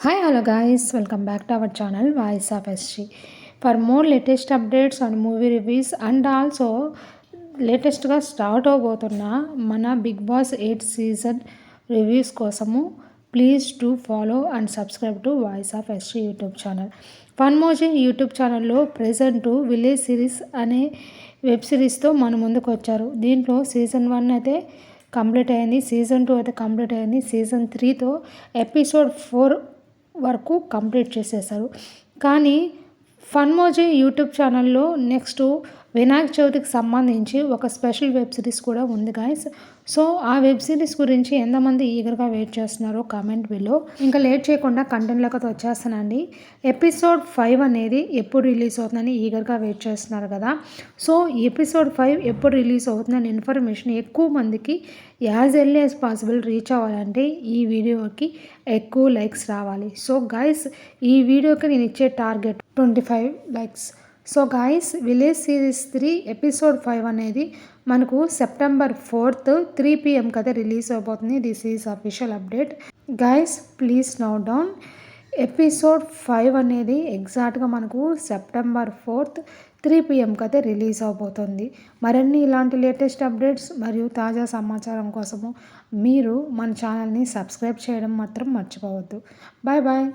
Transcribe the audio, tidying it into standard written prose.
Hi, hello guys, welcome back to our channel Voice of SG. For more latest updates on movie reviews and also లేటెస్ట్గా start అవబోతున్న మన big boss 8 season reviews కోసము please to follow and subscribe to voice of SG YouTube channel. Funmoji YouTube ఛానల్లో present village series అనే web సిరీస్తో మన ముందుకు వచ్చారు. దీంట్లో season 1 అయితే కంప్లీట్ అయింది, సీజన్ 2 అయితే కంప్లీట్ అయింది, సీజన్ 3తో ఎపిసోడ్ 4 వరకు కంప్లీట్ చేసేసారు. కానీ ఫన్మోజీ యూట్యూబ్ ఛానల్లో నెక్స్ట్ వినాయక చవితికి సంబంధించి ఒక స్పెషల్ వెబ్ సిరీస్ కూడా ఉంది గాయస్. సో ఆ వెబ్ సిరీస్ గురించి ఎంతమంది ఈగర్గా వెయిట్ చేస్తున్నారో కామెంట్ బిలో. ఇంకా లేట్ చేయకుండా కంటెంట్లోకి వచ్చేస్తానండి. ఎపిసోడ్ 5 అనేది ఎప్పుడు రిలీజ్ అవుతుందని ఈగర్గా వెయిట్ చేస్తున్నారు కదా. సో ఎపిసోడ్ 5 ఎప్పుడు రిలీజ్ అవుతుందని ఇన్ఫర్మేషన్ ఎక్కువ మందికి as early as possible reach అవ్వాలంటే ఈ వీడియోకి ఎక్కువ లైక్స్ రావాలి. సో గైస్, ఈ వీడియోకి నేను ఇచ్చే target 25 likes. So guys, village series 3 episode 5 అనేది మనకు సెప్టెంబర్ 4th 3 PM కదా రిలీజ్ అయిపోతుంది. This is official update guys, please note down. Episode 5 అనేది ఎగ్జాక్ట్గా మనకు సెప్టెంబర్ 4th 3 PM అయితే రిలీజ్ అవబోతుంది. మరిన్ని ఇలాంటి లేటెస్ట్ అప్డేట్స్ మరియు తాజా సమాచారం కోసము మీరు మన ఛానల్ని సబ్స్క్రైబ్ చేయడం మాత్రం మర్చిపోవద్దు. Bye bye.